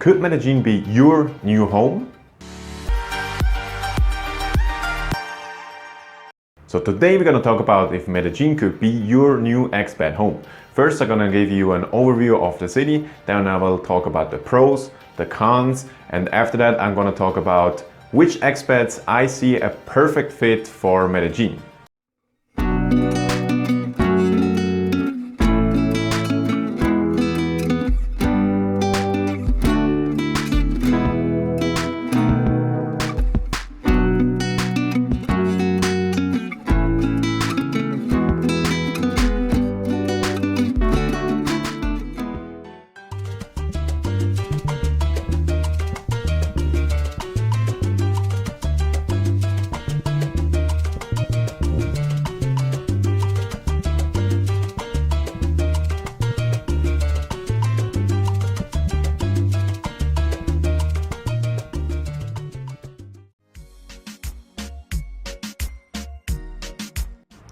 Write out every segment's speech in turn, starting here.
Could Medellin be your new home? So today we're going to talk about if Medellin could be your new expat home. First, I'm going to give you an overview of the city, then I will talk about the pros, the cons, and after that I'm going to talk about which expats I see a perfect fit for Medellin.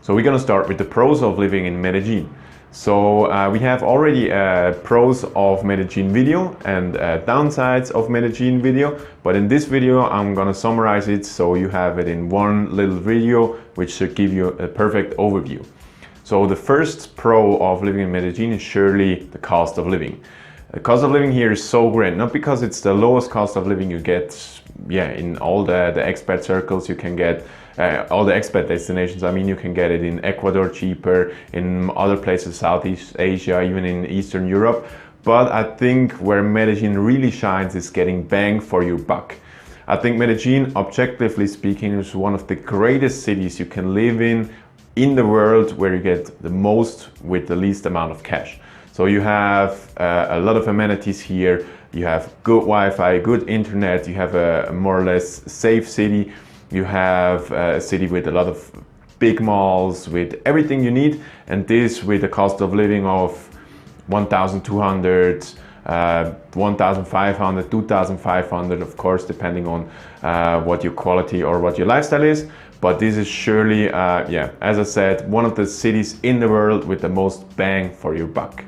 So we're going to start with the pros of living in Medellin. So we have already a pros of Medellin video and downsides of Medellin video, but in this video I'm going to summarize it so you have it in one little video which should give you a perfect overview. So the first pro of living in Medellin is surely the cost of living. The cost of living here is so great, not because it's the lowest cost of living you get in all the expat circles. You can get all the expat destinations. I mean, you can get it in Ecuador cheaper, in other places, Southeast Asia, even in Eastern Europe. But I think where Medellin really shines is getting bang for your buck. I think Medellin, objectively speaking, is one of the greatest cities you can live in the world, where you get the most with the least amount of cash. So you have a lot of amenities here. You have good Wi-Fi, good internet. You have a more or less safe city. You have a city with a lot of big malls, with everything you need, and this with a cost of living of 1,200, 1,500, 2,500, of course, depending on what your quality or what your lifestyle is. But this is surely, as I said, one of the cities in the world with the most bang for your buck.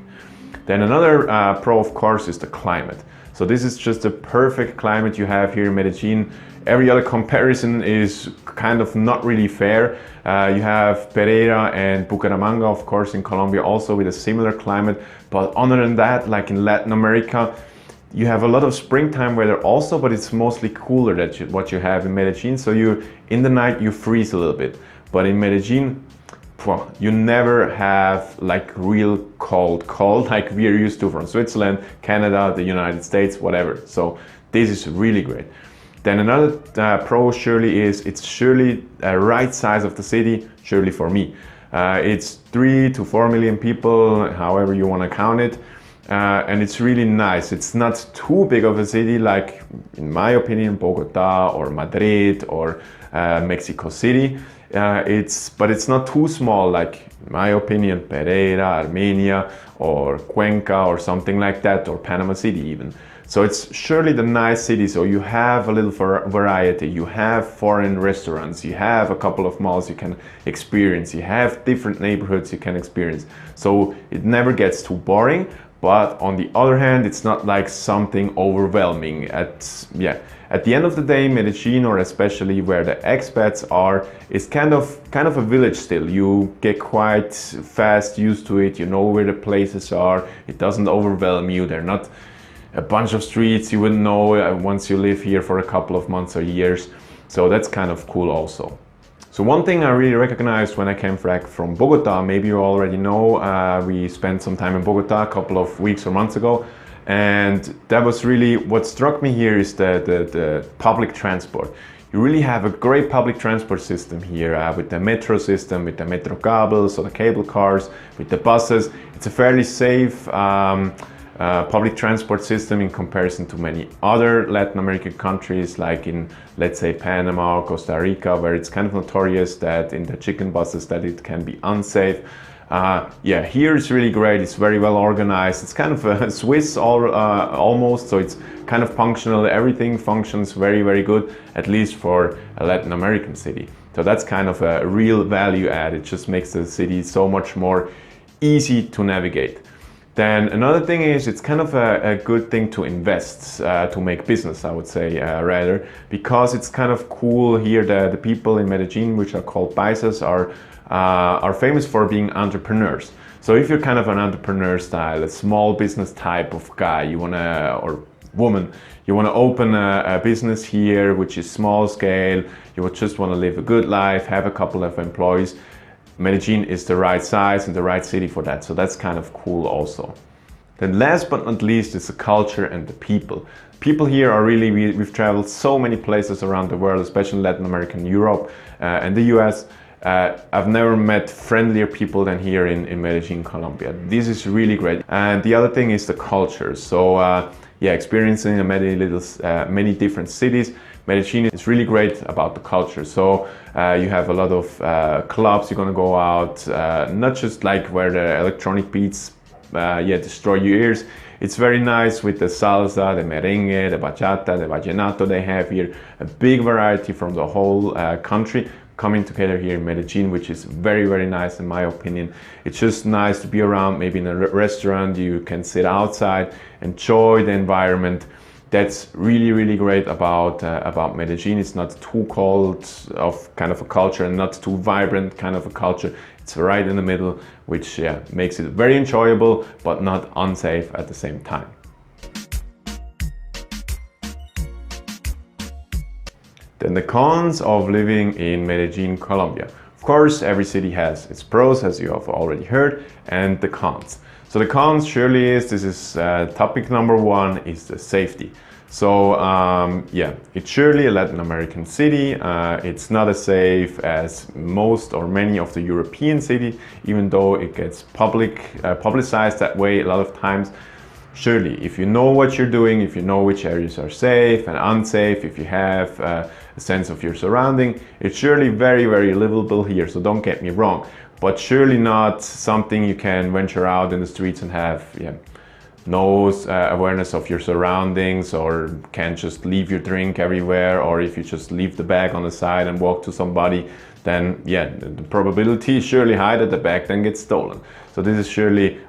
Then another pro, of course, is the climate. So this is just a perfect climate you have here in Medellin. Every other comparison is kind of not really fair. You have Pereira and Bucaramanga, of course, in Colombia, also with a similar climate. But other than that, like in Latin America, you have a lot of springtime weather also, but it's mostly cooler than what you have in Medellin. So in the night you freeze a little bit. But in Medellin, you never have like real cold like we are used to from Switzerland, Canada, the United States, whatever. So this is really great. Then another pro surely is it's surely a right size of the city, surely for me. It's 3 to 4 million people, however you want to count it. And it's really nice. It's not too big of a city like, in my opinion, Bogota or Madrid or Mexico City. But it's not too small like, in my opinion, Pereira, Armenia or Cuenca or something like that, or Panama City even. So it's surely the nice city. So you have a little variety. You have foreign restaurants. You have a couple of malls you can experience. You have different neighborhoods you can experience. So it never gets too boring. But on the other hand, it's not like something overwhelming. At the end of the day, Medellin, or especially where the expats are, is kind of a village still. You get quite fast used to it. You know where the places are. It doesn't overwhelm you. They're not a bunch of streets you wouldn't know once you live here for a couple of months or years. So that's kind of cool also. So one thing I really recognized when I came back from Bogota, maybe you already know, we spent some time in Bogota a couple of weeks or months ago, and that was really what struck me here is the public transport. You really have a great public transport system here with the metro system, with the metro cables, so the cable cars, with the buses. It's a fairly safe public transport system in comparison to many other Latin American countries, like in, let's say, Panama or Costa Rica, where it's kind of notorious that in the chicken buses that it can be unsafe. Here it's really great. It's very well organized. It's kind of a Swiss almost, so it's kind of functional. Everything functions very, very good, at least for a Latin American city. So that's kind of a real value add. It just makes the city so much more easy to navigate. Then another thing is it's kind of a good thing to invest, to make business, I would say, rather, because it's kind of cool here that the people in Medellin, which are called paisas, are famous for being entrepreneurs. So if you're kind of an entrepreneur style, a small business type of guy, you wanna, or woman, you wanna open a business here, which is small scale, you would just wanna live a good life, have a couple of employees, Medellin is the right size and the right city for that. So that's kind of cool also. Then last but not least is the culture and the people. People here are really, we've traveled so many places around the world, especially Latin America and Europe and the US. I've never met friendlier people than here in Medellin, Colombia. This is really great. And the other thing is the culture. So yeah, experiencing many different cities, Medellin is really great about the culture. So you have a lot of clubs you're gonna go out, not just like where the electronic beats destroy your ears. It's very nice with the salsa, the merengue, the bachata, the vallenato they have here. A big variety from the whole country coming together here in Medellin, which is very nice in my opinion. It's just nice to be around, maybe in a restaurant, you can sit outside, enjoy the environment. That's really great about Medellin. It's not too cold of kind of a culture and not too vibrant kind of a culture. It's right in the middle, which makes it very enjoyable, but not unsafe at the same time. Then the cons of living in Medellin, Colombia. Of course, every city has its pros, as you have already heard, and the cons. So the cons surely is, this is topic number one, is the safety. So yeah, it's surely a Latin American city. It's not as safe as most or many of the European cities, even though it gets publicized that way a lot of times. Surely, if you know what you're doing, if you know which areas are safe and unsafe, if you have a sense of your surrounding, it's surely very livable here, so don't get me wrong. But surely not something you can venture out in the streets and have no awareness of your surroundings, or can't just leave your drink everywhere, or if you just leave the bag on the side and walk to somebody, then yeah, the probability is surely high that the bag then gets stolen. So this is surely,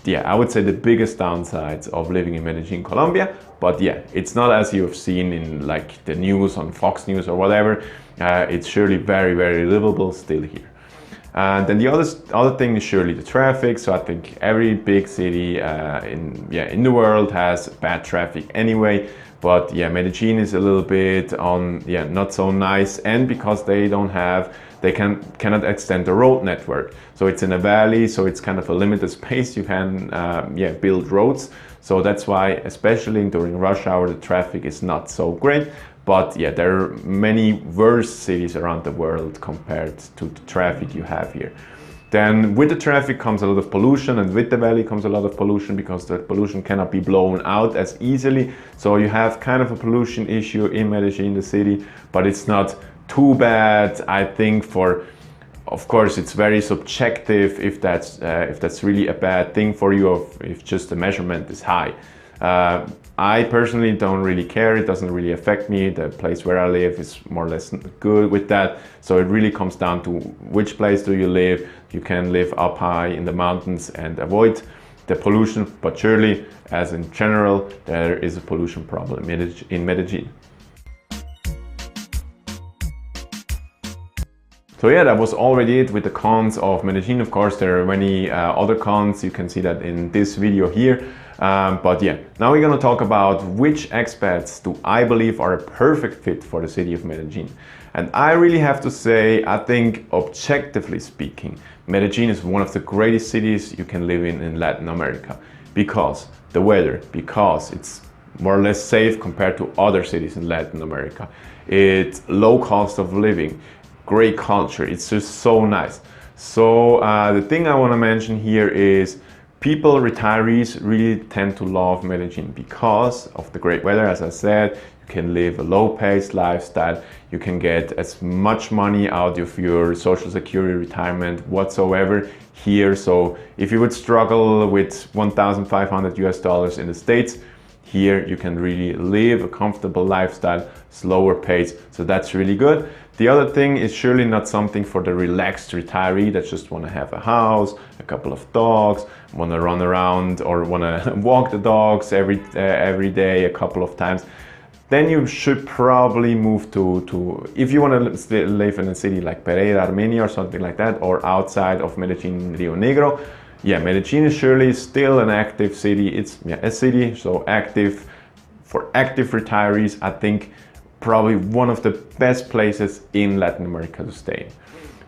I would say the biggest downsides of living in Medellin, Colombia. But yeah, it's not as you've seen in like the news on Fox News or whatever. It's surely very livable still here. And then the other thing is surely the traffic. So I think every big city in the world has bad traffic anyway. But yeah, Medellin is a little bit on not so nice, and because they cannot extend the road network. So it's in a valley, so it's kind of a limited space you can build roads. So that's why, especially during rush hour, the traffic is not so great. But yeah, there are many worse cities around the world compared to the traffic you have here. Then with the traffic comes a lot of pollution, and with the valley comes a lot of pollution because the pollution cannot be blown out as easily. So you have kind of a pollution issue in Medellin, the city, but it's not too bad, I think. Of course, it's very subjective if that's really a bad thing for you, or if just the measurement is high. I personally don't really care. It doesn't really affect me. The place where I live is more or less good with that. So it really comes down to which place do you live. You can live up high in the mountains and avoid the pollution, but surely, as in general, there is a pollution problem in Medellin. So yeah, that was already it with the cons of Medellin. Of course, there are many other cons. You can see that in this video here. But yeah, now we're gonna talk about which expats do I believe are a perfect fit for the city of Medellin. And I really have to say, I think objectively speaking, Medellin is one of the greatest cities you can live in Latin America. Because the weather, because it's more or less safe compared to other cities in Latin America. It's low cost of living, great culture, it's just so nice. So the thing I want to mention here is retirees really tend to love Medellin because of the great weather. As I said, you can live a low-paced lifestyle, you can get as much money out of your social security retirement whatsoever here. So if you would struggle with $1,500 US in the States, Here you can really live a comfortable lifestyle, slower pace, so that's really good. The other thing is surely not something for the relaxed retiree that just want to have a house, a couple of dogs, want to run around or want to walk the dogs every day a couple of times. Then you should probably move to if you want to live in a city like Pereira, Armenia or something like that, or outside of Medellin, Rio Negro. Yeah, Medellin is surely still an active city. It's a city, so active. For active retirees, I think probably one of the best places in Latin America to stay.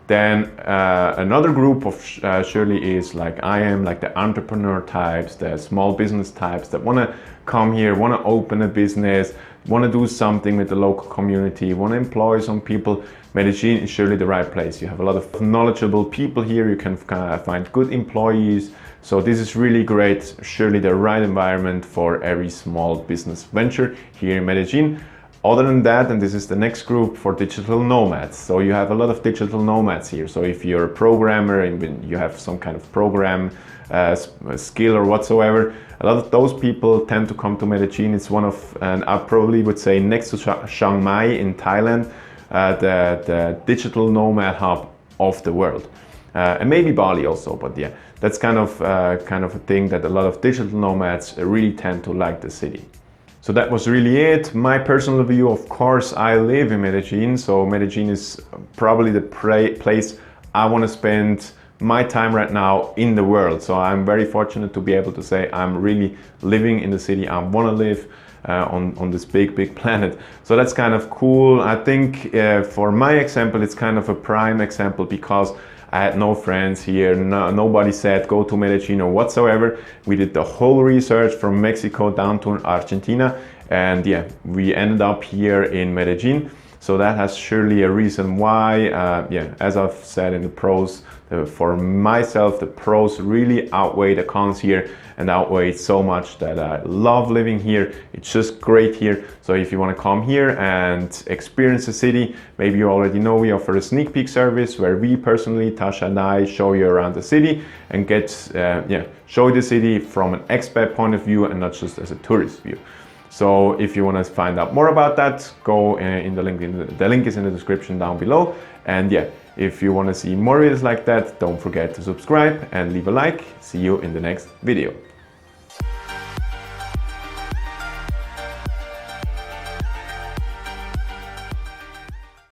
Then another group of surely is like I am, like the entrepreneur types, the small business types that want to come here, want to open a business, want to do something with the local community, want to employ some people. Medellin is surely the right place. You have a lot of knowledgeable people here. You can find good employees. So this is really great. Surely the right environment for every small business venture here in Medellin. Other than that, and this is the next group, for digital nomads. So you have a lot of digital nomads here. So if you're a programmer and you have some kind of program skill or whatsoever, a lot of those people tend to come to Medellin. It's one of, and I probably would say next to Chiang Mai in Thailand, the digital nomad hub of the world. And maybe Bali also, but yeah, that's kind of a thing that a lot of digital nomads really tend to like the city. So that was really it. My personal view, of course, I live in Medellin, so Medellin is probably the place I want to spend my time right now in the world. So I'm very fortunate to be able to say I'm really living in the city I want to live on this big planet. So that's kind of cool. I think for my example, it's kind of a prime example because I had no friends here, nobody said go to Medellin or whatsoever. We did the whole research from Mexico down to Argentina, and yeah, we ended up here in Medellin. So that has surely a reason why, as I've said in the pros, for myself, the pros really outweigh the cons here and outweigh so much that I love living here. It's just great here. So if you want to come here and experience the city, maybe you already know we offer a sneak peek service where we personally, Tasha and I, show you around the city and show you the city from an expat point of view and not just as a tourist view. So if you want to find out more about that, go in the link. The link is in the description down below. And yeah, if you want to see more videos like that, don't forget to subscribe and leave a like. See you in the next video.